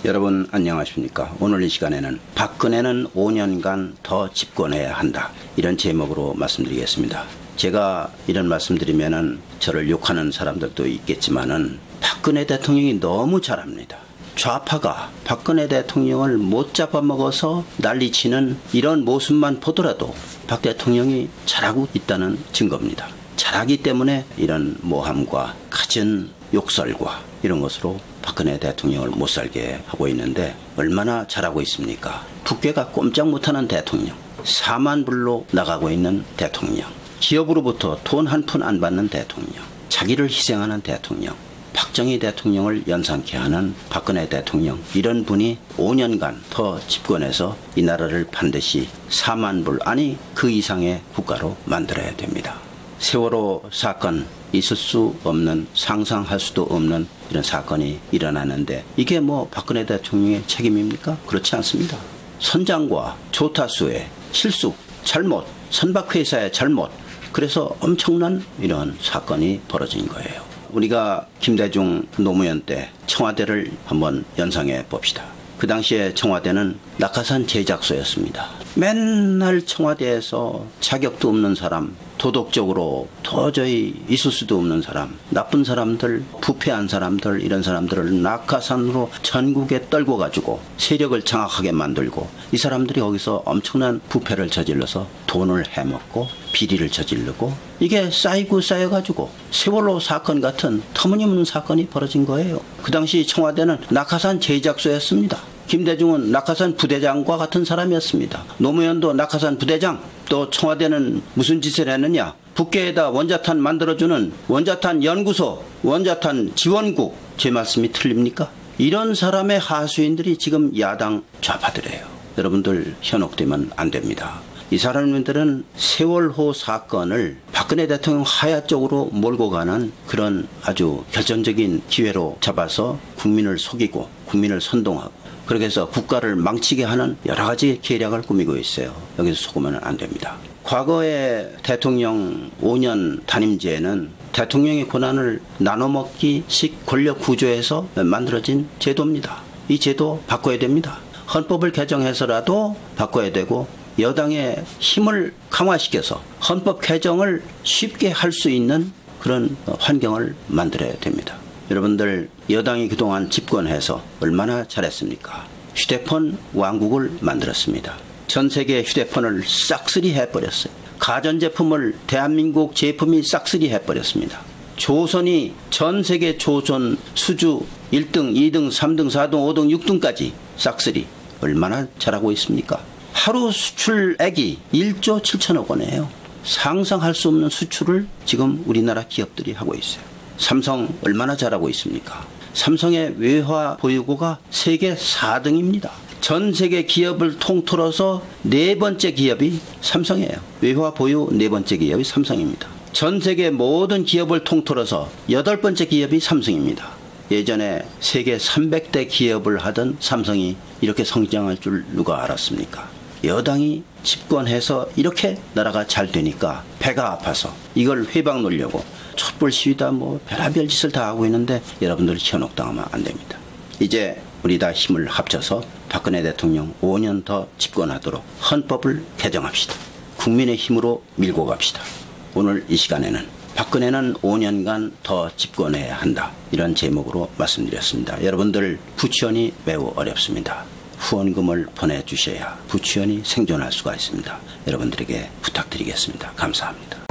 여러분 안녕하십니까. 오늘 이 시간에는 박근혜는 5년간 더 집권해야 한다, 이런 제목으로 말씀드리겠습니다. 제가 이런 말씀드리면은 저를 욕하는 사람들도 있겠지만은 박근혜 대통령이 너무 잘합니다. 좌파가 박근혜 대통령을 못 잡아먹어서 난리치는 이런 모습만 보더라도 박 대통령이 잘하고 있다는 증거입니다. 잘하기 때문에 이런 모함과 갖은 욕설과 이런 것으로 박근혜 대통령을 못살게 하고 있는데, 얼마나 잘하고 있습니까? 국회가 꼼짝 못하는 대통령, 4만 불로 나가고 있는 대통령, 기업으로부터 돈 한 푼 안 받는 대통령, 자기를 희생하는 대통령, 박정희 대통령을 연상케 하는 박근혜 대통령, 이런 분이 5년간 더 집권해서 이 나라를 반드시 4만 불, 아니 그 이상의 국가로 만들어야 됩니다. 세월호 사건, 있을 수 없는, 상상할 수도 없는 이런 사건이 일어나는데 이게 뭐 박근혜 대통령의 책임입니까? 그렇지 않습니다. 선장과 조타수의 실수, 잘못, 선박회사의 잘못, 그래서 엄청난 이런 사건이 벌어진 거예요. 우리가 김대중 노무현 때 청와대를 한번 연상해 봅시다. 그 당시에 청와대는 낙하산 제작소였습니다. 맨날 청와대에서 자격도 없는 사람, 도덕적으로 도저히 있을 수도 없는 사람, 나쁜 사람들, 부패한 사람들, 이런 사람들을 낙하산으로 전국에 떨고 가지고 세력을 장악하게 만들고, 이 사람들이 거기서 엄청난 부패를 저질러서 돈을 해먹고 비리를 저지르고, 이게 쌓이고 쌓여가지고 세월호 사건 같은 터무니없는 사건이 벌어진 거예요. 그 당시 청와대는 낙하산 제작소였습니다. 김대중은 낙하산 부대장과 같은 사람이었습니다. 노무현도 낙하산 부대장. 또 청와대는 무슨 짓을 했느냐? 북계에다 원자탄 만들어주는 원자탄 연구소, 원자탄 지원국. 제 말씀이 틀립니까? 이런 사람의 하수인들이 지금 야당 좌파들이에요. 여러분들 현혹되면 안 됩니다. 이 사람들은 세월호 사건을 박근혜 대통령 하야 쪽으로 몰고 가는 그런 아주 결정적인 기회로 잡아서 국민을 속이고 국민을 선동하고, 그렇게 해서 국가를 망치게 하는 여러 가지 계략을 꾸미고 있어요. 여기서 속으면 안 됩니다. 과거의 대통령 5년 단임제는 대통령의 권한을 나눠먹기식 권력 구조에서 만들어진 제도입니다. 이 제도 바꿔야 됩니다. 헌법을 개정해서라도 바꿔야 되고, 여당의 힘을 강화시켜서 헌법 개정을 쉽게 할 수 있는 그런 환경을 만들어야 됩니다. 여러분들, 여당이 그동안 집권해서 얼마나 잘했습니까? 휴대폰 왕국을 만들었습니다. 전 세계 휴대폰을 싹쓸이 해버렸어요. 가전제품을 대한민국 제품이 싹쓸이 해버렸습니다. 조선이 전 세계 조선 수주 1등, 2등, 3등, 4등, 5등, 6등까지 싹쓸이. 얼마나 잘하고 있습니까? 하루 수출액이 1조 7천억 원이에요. 상상할 수 없는 수출을 지금 우리나라 기업들이 하고 있어요. 삼성 얼마나 잘하고 있습니까? 삼성의 외화 보유고가 세계 4등입니다. 전 세계 기업을 통틀어서 네 번째 기업이 삼성이에요. 외화 보유 네 번째 기업이 삼성입니다. 전 세계 모든 기업을 통틀어서 8번째 기업이 삼성입니다. 예전에 세계 300대 기업을 하던 삼성이 이렇게 성장할 줄 누가 알았습니까? 여당이 집권해서 이렇게 나라가 잘 되니까 배가 아파서 이걸 회방 놓으려고 촛불 시위다 뭐 별의별 짓을 다 하고 있는데, 여러분들 현혹당하면 안 됩니다. 이제 우리 다 힘을 합쳐서 박근혜 대통령 5년 더 집권하도록 헌법을 개정합시다. 국민의 힘으로 밀고 갑시다. 오늘 이 시간에는 박근혜는 5년간 더 집권해야 한다, 이런 제목으로 말씀드렸습니다. 여러분들, 부치원이 매우 어렵습니다. 후원금을 보내주셔야 부치원이 생존할 수가 있습니다. 여러분들에게 부탁드리겠습니다. 감사합니다.